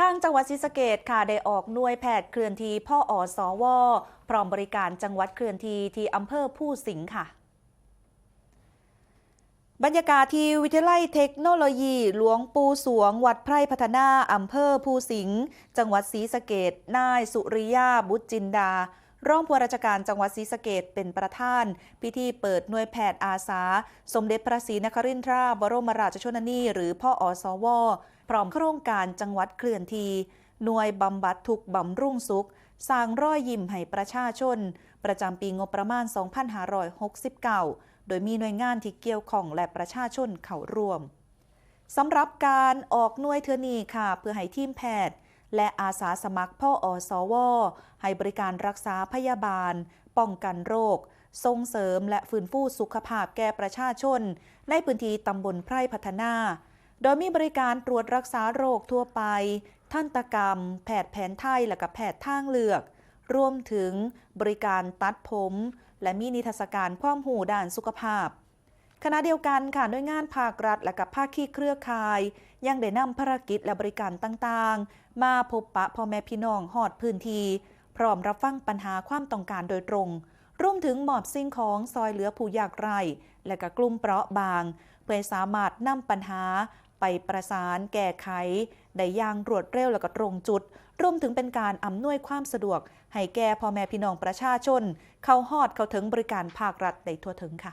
ทางจังหวัดศรีสะเกษค่ะได้ออกหน่วยแพทย์เคลื่อนที่พ่ออสวพร้อมบริการจังหวัดเคลื่อนที่อำเภอผู้สิงห์ค่ะบรรยากาศที่วิทยาลัยเทคโนโลยีหลวงปู่สวงวัดไพร่พัฒนาอำเภอภูสิงห์จังหวัดศรีสะเกษนายสุริยาบุตรจินดารองผู้ว่าราชการจังหวัดศรีสะเกษเป็นประธานพิธีเปิดหน่วยแพทย์อาสาสมเด็จพระศรีนครินทราบรมราชชนนีหรือพ่ออสวพร้อมโครงการจังหวัดเคลื่อนที่หน่วยบำบัดทุกข์บำรุงสุขสร้างรอยยิ้มให้ประชาชนประจำปีงบประมาณ 2569 โดยมีหน่วยงานที่เกี่ยวข้องและประชาชนเข้าร่วมสำหรับการออกหน่วยเทือนี้ค่ะเพื่อให้ทีมแพทย์และอาสาสมัครพ่ออสวให้บริการรักษาพยาบาลป้องกันโรคส่งเสริมและฟื้นฟูสุขภาพแก่ประชาชนในพื้นที่ตำบลไพร่พัฒนาโดยมีบริการตรวจรักษาโรคทั่วไปทันตกรรมแพทย์แผนไทยและแพทย์ทางเลือกรวมถึงบริการตัดผมและมีนิทรรศการความรู้ด้านสุขภาพขณะเดียวกันค่ะหน่วยงานภาครัฐและภาคีเครือข่ายยังได้นำภารกิจและบริการต่างๆมาพบปะพ่อแม่พี่น้องฮอดพื้นที่พร้อมรับฟังปัญหาความต้องการโดยตรงรวมถึงมอบสิ่งของซอยเหลือผู้ยากไร้และกลุ่มเปราะบางเพื่อสามารถนำปัญหาไปประสานแก้ไขได้อย่างรวดเร็วและตรงจุดรวมถึงเป็นการอำนวยความสะดวกให้แก่พ่อแม่พี่น้องประชาชนเข้าฮอดเข้าถึงบริการภาครัฐได้ทั่วถึงค่ะ